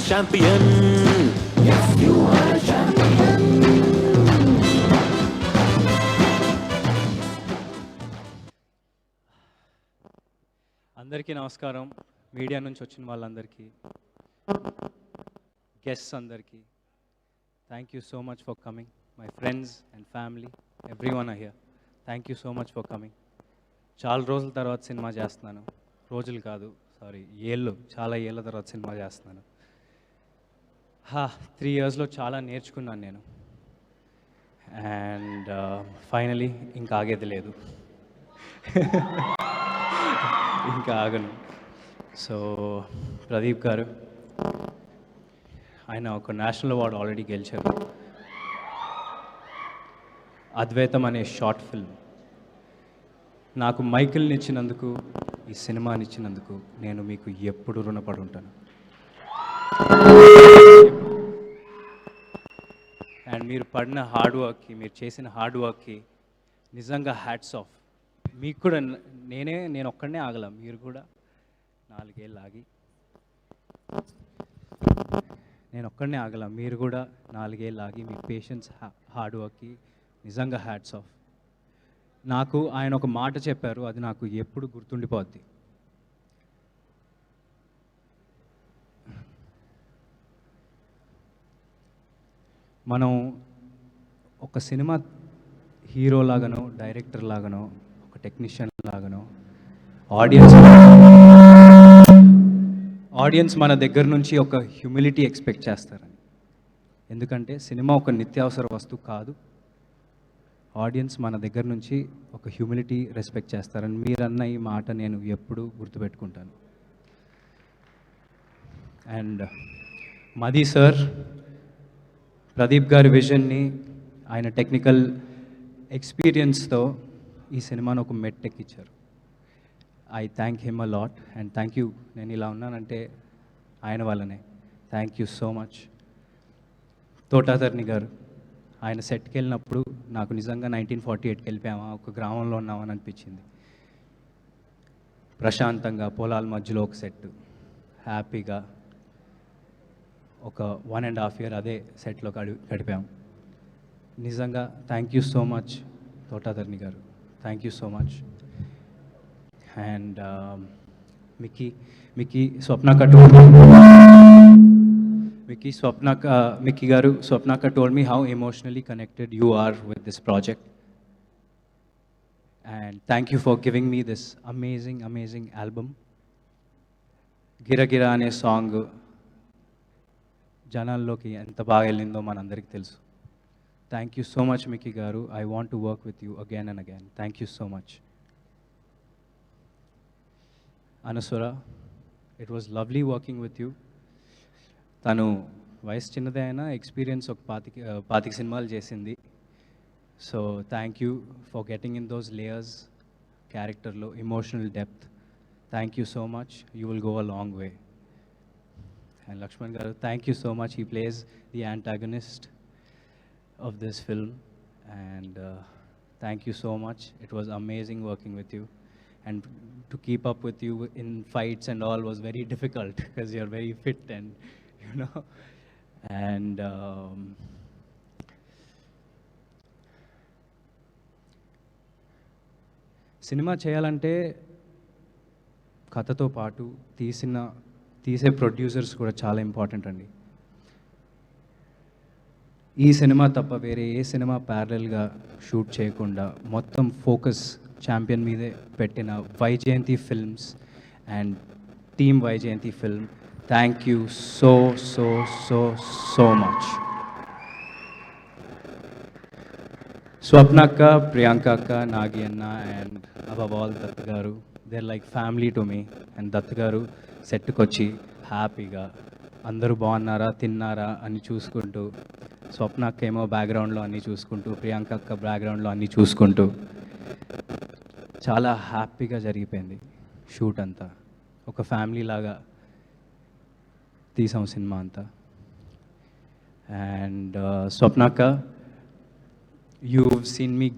champion. Yes, you are a champion. అందరికీ నమస్కారం. Media నుంచి వచ్చిన వాళ్ళందరికీ, గెస్ట్స్ అందరికీ, thank you so much for coming. My friends and family, everyone are here. Thank you so much for coming. చాలా రోజుల తర్వాత సినిమా చేస్తున్నాను. రోజులు కాదు, సారీ, చాలా ఏళ్ళ తర్వాత సినిమా చేస్తున్నాను. 3 yearsలో చాలా నేర్చుకున్నాను నేను. అండ్ ఫైనలీ ఇంకా ఆగేది లేదు, ఇంకా ఆగను. సో ప్రదీప్ గారు, ఆయన ఒక నేషనల్ అవార్డు ఆల్రెడీ గెలిచారు. అద్వైతం అనే షార్ట్ ఫిల్మ్ నాకు మైకిల్ని ఇచ్చినందుకు, ఈ సినిమాని ఇచ్చినందుకు నేను మీకు ఎప్పుడు రుణపడి ఉంటాను. అండ్ మీరు పడిన హార్డ్ వర్క్కి, మీరు చేసిన హార్డ్ వర్క్కి నిజంగా హ్యాట్స్ ఆఫ్. మీకు కూడా నేను ఒక్కడనే ఆగల, మీరు కూడా 4 ఏళ్ళు ఆగి, నేను ఒక్కడనే ఆగల, మీరు కూడా 4 ఏళ్ళు ఆగి మీ పేషెన్స్, హార్డ్ వర్క్కి నిజంగా హ్యాట్స్ ఆఫ్. నాకు ఆయన ఒక మాట చెప్పారు, అది నాకు ఎప్పుడు గుర్తుండిపోద్ది. మనం ఒక సినిమా హీరో లాగానో, డైరెక్టర్ లాగానో, ఒక టెక్నీషియన్ లాగానో ఆడియన్స్ మన దగ్గర నుంచి ఒక హ్యూమిలిటీ ఎక్స్పెక్ట్ చేస్తారని. ఎందుకంటే సినిమా ఒక నిత్యావసర వస్తువు కాదు. ఆడియన్స్ మన దగ్గర నుంచి ఒక హ్యూమిలిటీ రెస్పెక్ట్ చేస్తారని మీరన్న ఈ మాట నేను ఎప్పుడూ గుర్తుపెట్టుకుంటాను. అండ్ మది సార్, ప్రదీప్ గారి విజన్ని, ఆయన టెక్నికల్ ఎక్స్పీరియన్స్తో ఈ సినిమాను ఒక మెట్టెక్కిచ్చారు. I thank him a lot and thank you. నేను ఇలా ఉన్నానంటే ఆయన వల్లనే. Thank you so much. Thotatharani గారు, ఆయన సెట్కి వెళ్ళినప్పుడు నాకు నిజంగా 1948కి వెళ్ళిపోయామా, ఒక గ్రామంలో ఉన్నామని అనిపించింది. ప్రశాంతంగా పొలాల మధ్యలో ఒక సెట్, హ్యాపీగా ఒక 1.5 year అదే సెట్లో గడిపాం. నిజంగా thank you so much Thotatharani గారు, thank you so much. And Mickey గారు, Swapnaka told me how emotionally connected you are with this project. And thank you for giving me this amazing album. Gira Gira అనే song జనాల్లోకి ఎంత బాగా వెళ్ళిందో మనందరికీ తెలుసు. Thank you so much Mickey గారు. I want to work with you again and again. Thank you so much. Anaswara, it was lovely working with you. తను వయసు చిన్నదే అయినా ఎక్స్పీరియన్స్ ఒక 25 సినిమాలు చేసింది. So thank you for getting in those layers, క్యారెక్టర్లో emotional depth. Thank you so much. You will go a long way. And Lakshman గారు, thank you so much. He plays the antagonist of this film, and thank you so much. It was amazing working with you, and to keep up with you in fights and all was very difficult because you're very fit and you know. And cinema చేయాలంటే కథతో పాటు తీసే producers కూడా చాలా important అండి. ఈ cinema తప్ప వేరే ఏ సినిమా ప్యారలల్గా షూట్ చేయకుండా మొత్తం ఫోకస్ ఛాంపియన్ మీదే పెట్టిన Vyjayanthi films and team Vyjayanthi film, thank you so so so so much. స్వప్నక్క, ప్రియాంక అక్క, నాగి అన్న అండ్ అబవ్ ఆల్ దత్ గారు, they are like family to me. And Dutt గారు సెట్కి వచ్చి హ్యాపీగా అందరూ బాగున్నారా, తిన్నారా అని చూసుకుంటూ, స్వప్న అక్క ఏమో బ్యాక్గ్రౌండ్లో అన్నీ చూసుకుంటూ, ప్రియాంక అక్క బ్యాక్గ్రౌండ్లో అన్నీ చూసుకుంటూ చాలా హ్యాపీగా జరిగిపోయింది షూట్ అంతా. ఒక ఫ్యామిలీ లాగా తీసాం సినిమా అంతా. అండ్ స్వప్నక్క, you've seen me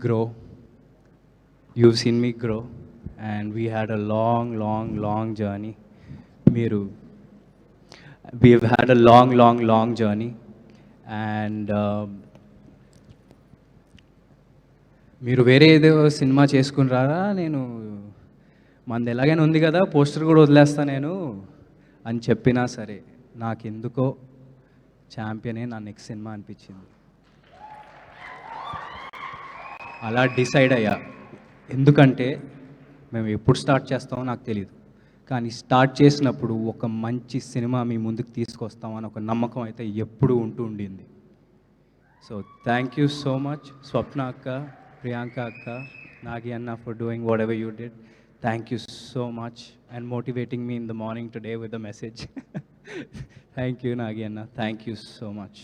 grow and we had a long journey. మీరు we've had a long journey, and మీరు వేరే ఏదో సినిమా చేసుకుని రారా, నేను మనది ఎలాగైనా ఉంది కదా, పోస్టర్ కూడా వదిలేస్తా నేను అని చెప్పినా సరే, నాకెందుకో ఛాంపియనే నా నెక్స్ట్ సినిమా అనిపించింది. అలా డిసైడ్ అయ్యా. ఎందుకంటే మేము ఎప్పుడు స్టార్ట్ చేస్తామో నాకు తెలియదు, కానీ స్టార్ట్ చేసినప్పుడు ఒక మంచి సినిమా మీ ముందుకు తీసుకొస్తామని ఒక నమ్మకం అయితే ఎప్పుడూ ఉండింది. So thank you so much Swapna అక్క, ప్రియాంక అక్క, నాగి అన్న, for doing whatever you did. Thank you so much and motivating me in the morning today with a message. Thank you, Nagi Anna. Thank you so much.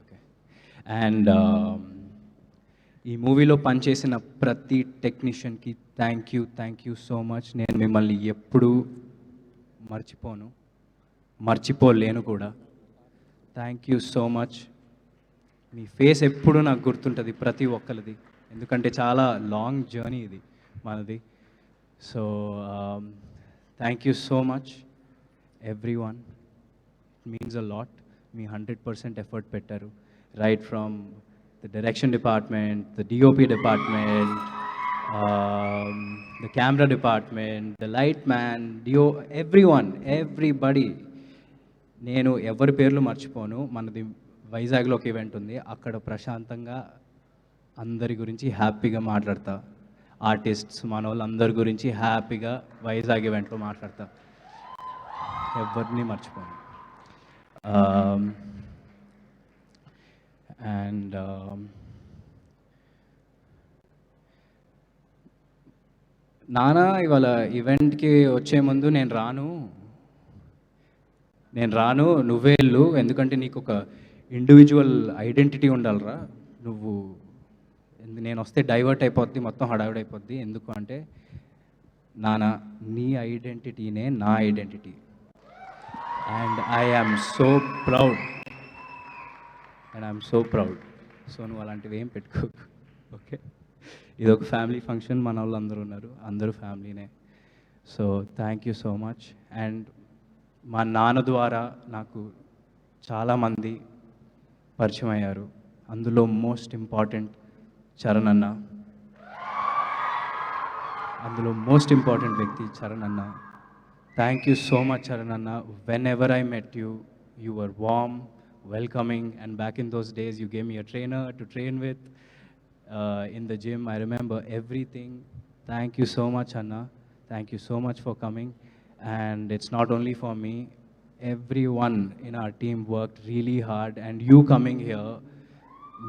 Okay. And ఈ మూవీలో పనిచేసిన ప్రతి టెక్నీషియన్కి thank you so much. నేను మిమ్మల్ని ఎప్పుడూ మర్చిపోలేను కూడా. Thank you so much. Me face ఎప్పుడు నాకు గుర్తుంటుంది ప్రతి ఒక్కరిది, ఎందుకంటే చాలా లాంగ్ జర్నీ ఇది మనది. So thank you so much everyone, it means a lot. మీ 100% ఎఫర్ట్ పెట్టారు, right from the direction department, the DOP department, the camera department, the light man, everybody. నేను ఎవరి పేర్లు మర్చిపోను. మనది వైజాగ్లో ఒక ఈవెంట్ ఉంది, అక్కడ ప్రశాంతంగా అందరి గురించి హ్యాపీగా మాట్లాడతా. ఆర్టిస్ట్స్ మన వాళ్ళు అందరి గురించి హ్యాపీగా వైజాగ్ ఈవెంట్లో మాట్లాడతా, ఎవరిని మర్చిపోను. అండ్ నానా ఇవాళ ఈవెంట్కి వచ్చే ముందు నేను రాను నువ్వే వెళ్ళు, ఎందుకంటే నీకు ఒక ఇండివిజువల్ ఐడెంటిటీ ఉండాలిరా. నేను వస్తే డైవర్ట్ అయిపోద్ది, మొత్తం హడావిడి అయిపోద్ది. ఎందుకు అంటే నానా, నీ ఐడెంటిటీనే నా identity, and I am so proud. So నువ్వు అలాంటివి ఏం పెట్టుకోకు, ఓకే? ఇది ఒక ఫ్యామిలీ ఫంక్షన్, మన వాళ్ళు అందరూ ఉన్నారు, అందరూ ఫ్యామిలీనే. So thank you so much. And మా నాన్న ద్వారా నాకు చాలామంది పరిచయం అయ్యారు, అందులో మోస్ట్ ఇంపార్టెంట్ చరణ్ అన్న, వ్యక్తి చరణ్ అన్న. Thank you so much Charan అన్న. Whenever I met you, you were warm, welcoming, and back in those days you gave me a trainer to train with in the gym. I remember everything. Thank you so much అన్న. Thank you so much for coming. And it's not only for me, everyone in our team worked really hard, and you coming here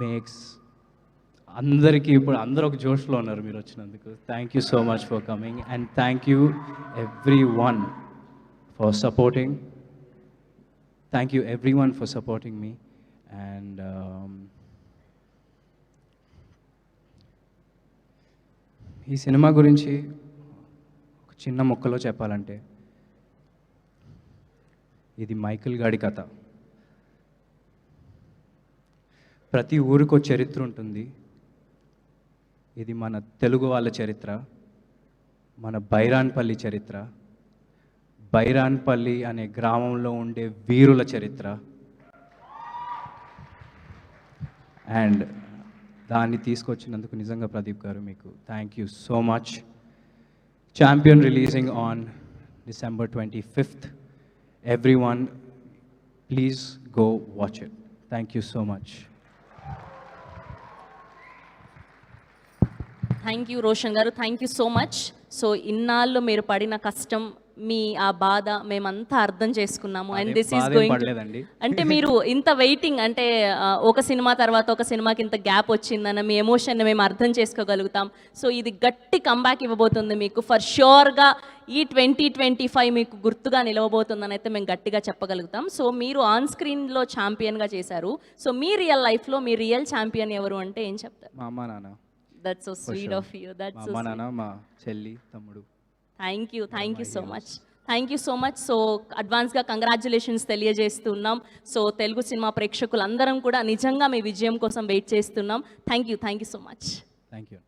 makes andariki ippudu andaru oka joshlo unnaru meer vachinanduku. Thank you so much for coming, and thank you everyone for supporting. Thank you everyone for supporting me. And ఈ cinema గురించి ఒక చిన్న ముక్కలో చెప్పాలంటే, ఇది Michael గాడి కథ. ప్రతి ఊరికో చరిత్ర ఉంటుంది. ఇది మన తెలుగు వాళ్ళ చరిత్ర, మన బైరాన్పల్లి చరిత్ర, బైరాన్పల్లి అనే గ్రామంలో ఉండే వీరుల చరిత్ర. అండ్ దాన్ని తీసుకొచ్చినందుకు నిజంగా ప్రదీప్ గారు మీకు thank you so much. Champion releasing on December 25th. Everyone, please go watch it. Thank you so much. Thank you Roshan గారు, thank you so much. So ఇన్నాళ్ళు మీరు పడిన కష్టం, మీ ఆ బాధ మేమంతా అర్థం చేసుకున్నాము. అండ్ దిస్ ఈస్ గోయింగ్ అంటే మీరు ఇంత వెయిటింగ్ అంటే ఒక సినిమా తర్వాత ఒక సినిమాకి ఇంత గ్యాప్ వచ్చిందన్న మీ ఎమోషన్ని మేము అర్థం చేసుకోగలుగుతాం. సో ఇది గట్టి కంబ్యాక్ ఇవ్వబోతుంది మీకు. ఫర్ ష్యూర్గా ఈ 2025 మీకు గుర్తుగా నిలవబోతుందని అయితే మేము గట్టిగా చెప్పగలుగుతాం. సో మీరు ఆన్ స్క్రీన్లో ఛాంపియన్గా చేశారు. సో మీ రియల్ లైఫ్లో మీ రియల్ ఛాంపియన్ ఎవరు అంటే ఏం చెప్తారు? మా అమ్మ నాన్న. That's so sweet of you. That's మా నాన్న, మా చెల్లి, తమ్ముడు. Thank you so much. Thank you so much. So అడ్వాన్స్గా కంగ్రాచ్యులేషన్స్ తెలియజేస్తున్నాం. సో తెలుగు సినిమా ప్రేక్షకులందరం కూడా నిజంగా మీ విజయం కోసం వెయిట్ చేస్తున్నాం. Thank you so much. Thank you.